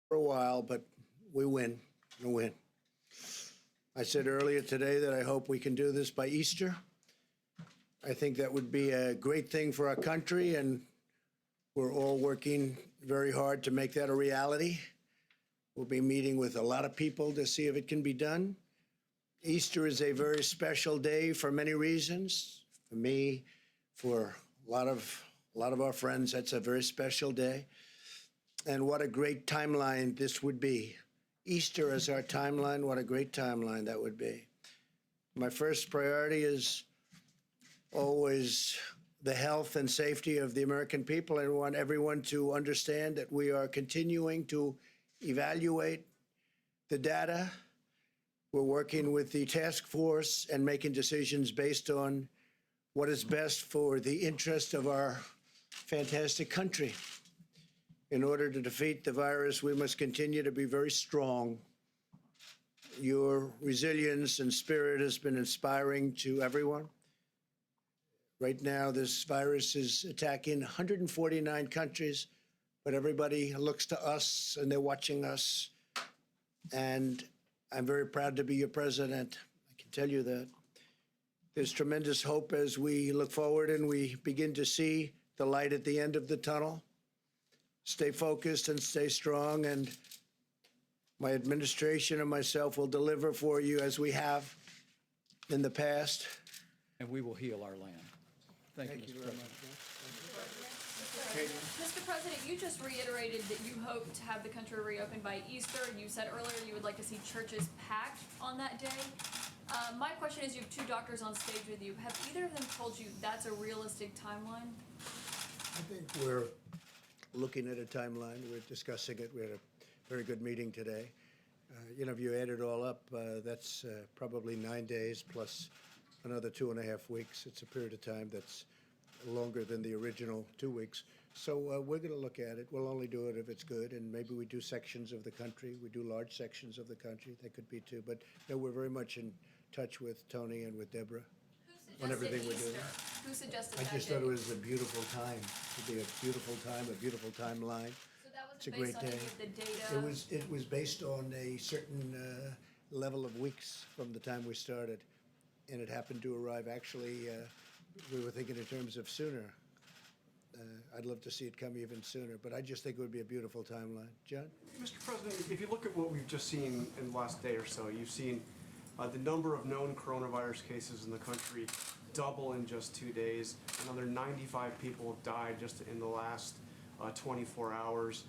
for a while, but we win. We win. I said earlier today that I hope we can do this by Easter. I think that would be a great thing for our country, and we're all working very hard to make that a reality. We'll be meeting with a lot of people to see if it can be done. Easter is a very special day for many reasons. For me, for a lot of our friends, that's a very special day. And what a great timeline this would be. Easter as our timeline, what a great timeline that would be. My first priority is always the health and safety of the American people. I want everyone to understand that we are continuing to evaluate the data. We're working with the task force and making decisions based on what is best for the interest of our fantastic country. In order to defeat the virus, we must continue to be very strong. Your resilience and spirit has been inspiring to everyone. Right now, this virus is attacking 149 countries, but everybody looks to us and they're watching us. And I'm very proud to be your president. I can tell you that. There's tremendous hope as we look forward and we begin to see the light at the end of the tunnel. Stay focused and stay strong, and my administration and myself will deliver for you as we have in the past. And we will heal our land. Thank you, Mr. President. Mr. President, you just reiterated that you hope to have the country reopened by Easter. You said earlier you would like to see churches packed on that day. My question is, you have two doctors on stage with you. Have either of them told you that's a realistic timeline? I think we're looking at a timeline. We're discussing it. We had a very good meeting today. If you add it all up, that's probably 9 days plus another 2.5 weeks. It's a period of time that's longer than the original 2 weeks. So we're going to look at it. We'll only do it if it's good, and maybe we do sections of the country. We do large sections of the country. That could be too. But no, we're very much in touch with Tony and with Deborah on everything we're doing. Who suggested I that just date? thought it was a beautiful time. It would be a beautiful time, a beautiful timeline. So that It's a wasn't great based on any day. of the data? It was based on a certain level of weeks from the time we started, and it happened to arrive. Actually, we were thinking in terms of sooner. I'd love to see it come even sooner, but I just think it would be a beautiful timeline. John? Mr. President, if you look at what we've just seen in the last day or so, you've seen the number of known coronavirus cases in the country double in just 2 days. Another 95 people have died just in the last 24 hours.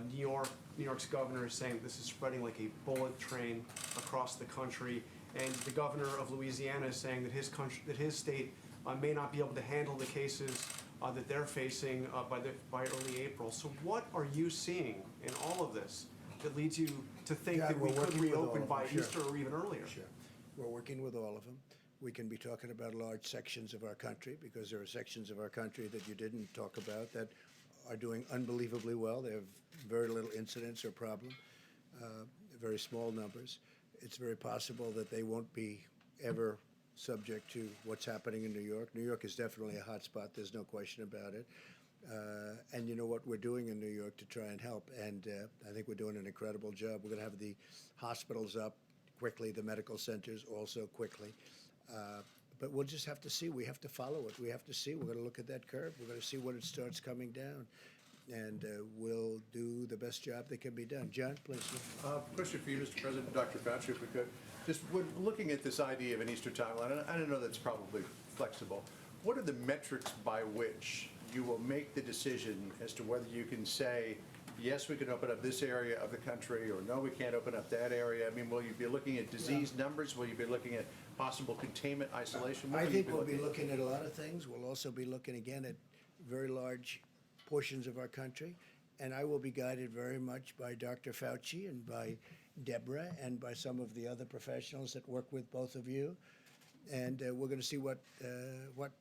New York's governor is saying this is spreading like a bullet train across the country, and the governor of Louisiana is saying that his state may not be able to handle the cases that they're facing by early April. So what are you seeing in all of this that leads you to think that we could reopen by Easter or even earlier? Sure. We're working with all of them. We can be talking about large sections of our country because there are sections of our country that you didn't talk about that are doing unbelievably well. They have very little incidence or problem, very small numbers. It's very possible that they won't be ever subject to what's happening in New York. New York is definitely a hot spot. There's no question about it. And you know what we're doing in New York to try and help. And I think we're doing an incredible job. We're going to have the hospitals up quickly, the medical centers also quickly. But we'll just have to see. We have to follow it. We have to see. We're going to look at that curve. We're going to see when it starts coming down. And we'll do the best job that can be done. John, please. Question for you, Mr. President, Dr. Fauci, if we could. Just when looking at this idea of an Easter timeline, and I don't know that's probably flexible, what are the metrics by which you will make the decision as to whether you can say, yes, we can open up this area of the country, or no, we can't open up that area? I mean, will you be looking at disease numbers? Will you be looking at possible containment, isolation? I think we'll be looking at a lot of things. We'll also be looking again at very large portions of our country. And I will be guided very much by Dr. Fauci and by Deborah and by some of the other professionals that work with both of you. And we're going to see what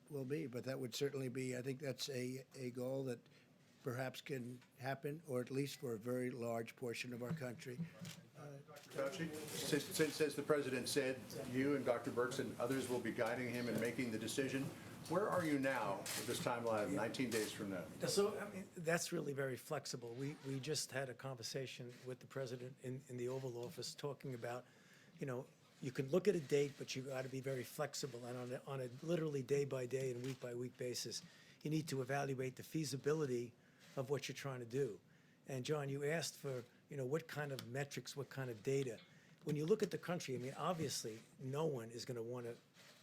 will be. But that would certainly be, I think that's a goal that perhaps can happen, or at least for a very large portion of our country. Fauci, since, as the president said, you and Dr. Birx and others will be guiding him in making the decision, Where are you now with this timeline of 19 days from now? So, I mean, that's really very flexible. We just had a conversation with the president in the Oval Office talking about, you know, you can look at a date, but you got to be very flexible. And on a literally day by day and week by week basis, you need to evaluate the feasibility of what you're trying to do. And John, you asked for, you know, what kind of metrics, what kind of data. When you look at the country, I mean, obviously, no one is going to want to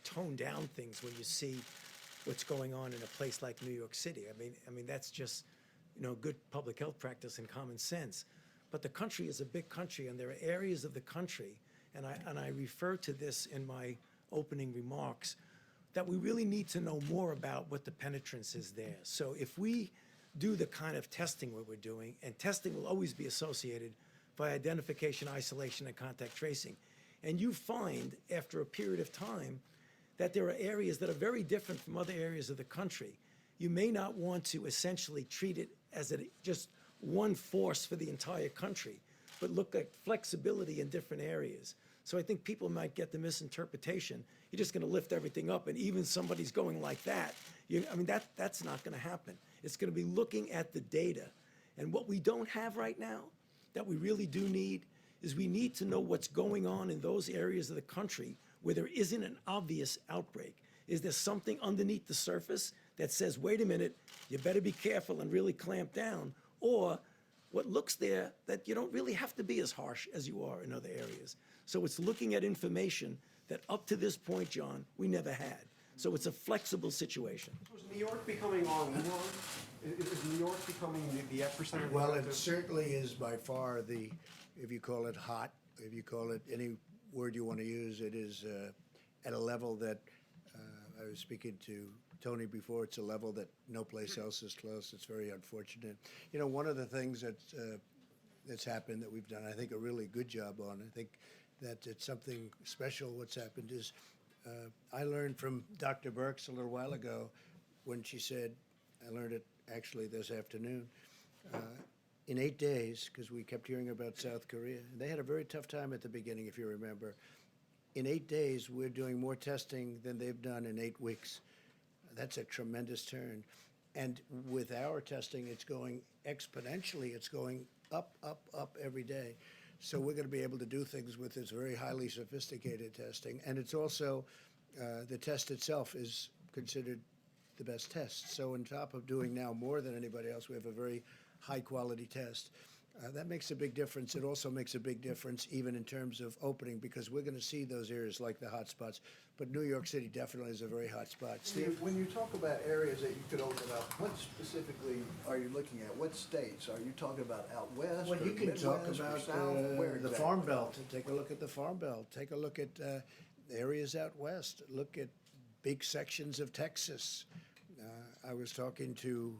tone down things when you see what's going on in a place like New York City. I mean, that's just, you know, good public health practice and common sense. But the country is a big country, and there are areas of the country, and I refer to this in my opening remarks, that we really need to know more about what the penetrance is there. So if we do the kind of testing what we're doing, and testing will always be associated by identification, isolation, and contact tracing, and you find after a period of time that there are areas that are very different from other areas of the country, you may not want to essentially treat it as just one force for the entire country, but look at flexibility in different areas. So I think people might get the misinterpretation. You're just going to lift everything up, and even somebody's going like that. I mean, that's not going to happen. It's going to be looking at the data. And what we don't have right now that we really do need is we need to know what's going on in those areas of the country where there isn't an obvious outbreak. Is there something underneath the surface that says, wait a minute, you better be careful and really clamp down? Or what looks there that you don't really have to be as harsh as you are in other areas. So it's looking at information that up to this point, John, we never had. So it's a flexible situation. Was New York becoming our war? Is New York becoming the epicenter? of the Well, it active- certainly is by far the, if you call it hot, if you call it any word you want to use, it is at a level that, I was speaking to Tony before, it's a level that no place else is close. It's very unfortunate. You know, one of the things that's happened that we've done, I think, a really good job on, I think that it's something special what's happened is, I learned from Dr. Birx a little while ago when she said, I learned it actually this afternoon, in 8 days, because we kept hearing about South Korea. They had a very tough time at the beginning, if you remember. In 8 days, we're doing more testing than they've done in 8 weeks. That's a tremendous turn. And with our testing, it's going exponentially. It's going up, up, up every day. So we're going to be able to do things with this very highly sophisticated testing. And it's also, the test itself is considered the best test. So on top of doing now more than anybody else, we have a very high-quality test. That makes a big difference. It also makes a big difference even in terms of opening, because we're going to see those areas like the hot spots. But New York City definitely is a very hot spot. Steve? When you talk about areas that you could open up, what specifically are you looking at? What states? Are you talking about out west? Well, or you can talk Midwest or about South? Where the exactly? Farm Belt. Take a look at the Farm Belt. Take a look at areas out west. Look at big sections of Texas. I was talking to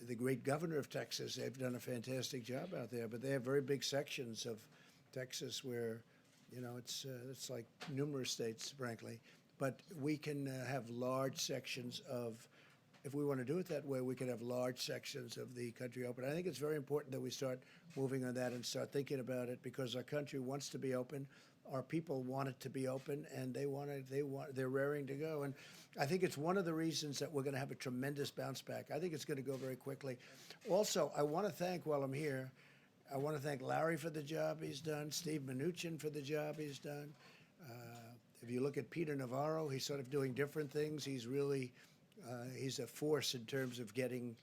the great governor of Texas. They've done a fantastic job out there, but they have very big sections of Texas where, you know, it's like numerous states, frankly. But we can have large sections of, if we want to do it that way, we can have large sections of the country open. I think it's very important that we start moving on that and start thinking about it, because our country wants to be open. Our people want it to be open, and they're raring to go. And I think it's one of the reasons that we're going to have a tremendous bounce back. I think it's going to go very quickly. Also, I want to thank, while I'm here, I want to thank Larry for the job he's done, Steve Mnuchin for the job he's done. If you look at Peter Navarro, he's sort of doing different things. He's really, he's a force in terms of getting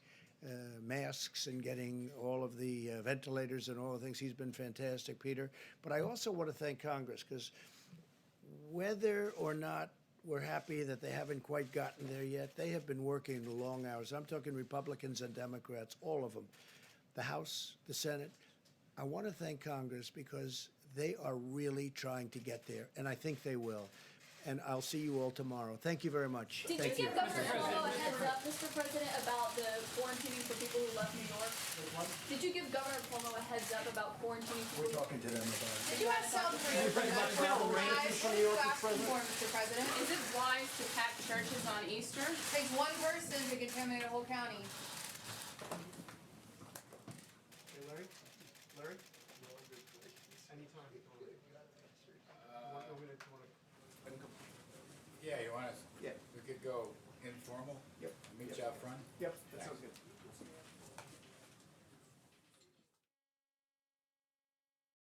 masks and getting all of the ventilators and all the things. He's been fantastic, Peter. But I also want to thank Congress, because whether or not we're happy that they haven't quite gotten there yet, they have been working long hours. I'm talking Republicans and Democrats, all of them. The House, the Senate. I want to thank Congress because they are really trying to get there, and I think they will. And I'll see you all tomorrow. Thank you very much. Did Thank you give Governor Cuomo a heads up, Mr. President, about the quarantining for people who left New York? Did you give Governor Cuomo a heads up about quarantining people? We're talking to them about it. Did you ask South Korea for that? What are you asking for, Mr. President? Is it wise to pack churches on Easter? It takes one person to contaminate a whole county. Hey, Larry? Larry? Anytime. Yeah, you want us? Yeah. We could go informal?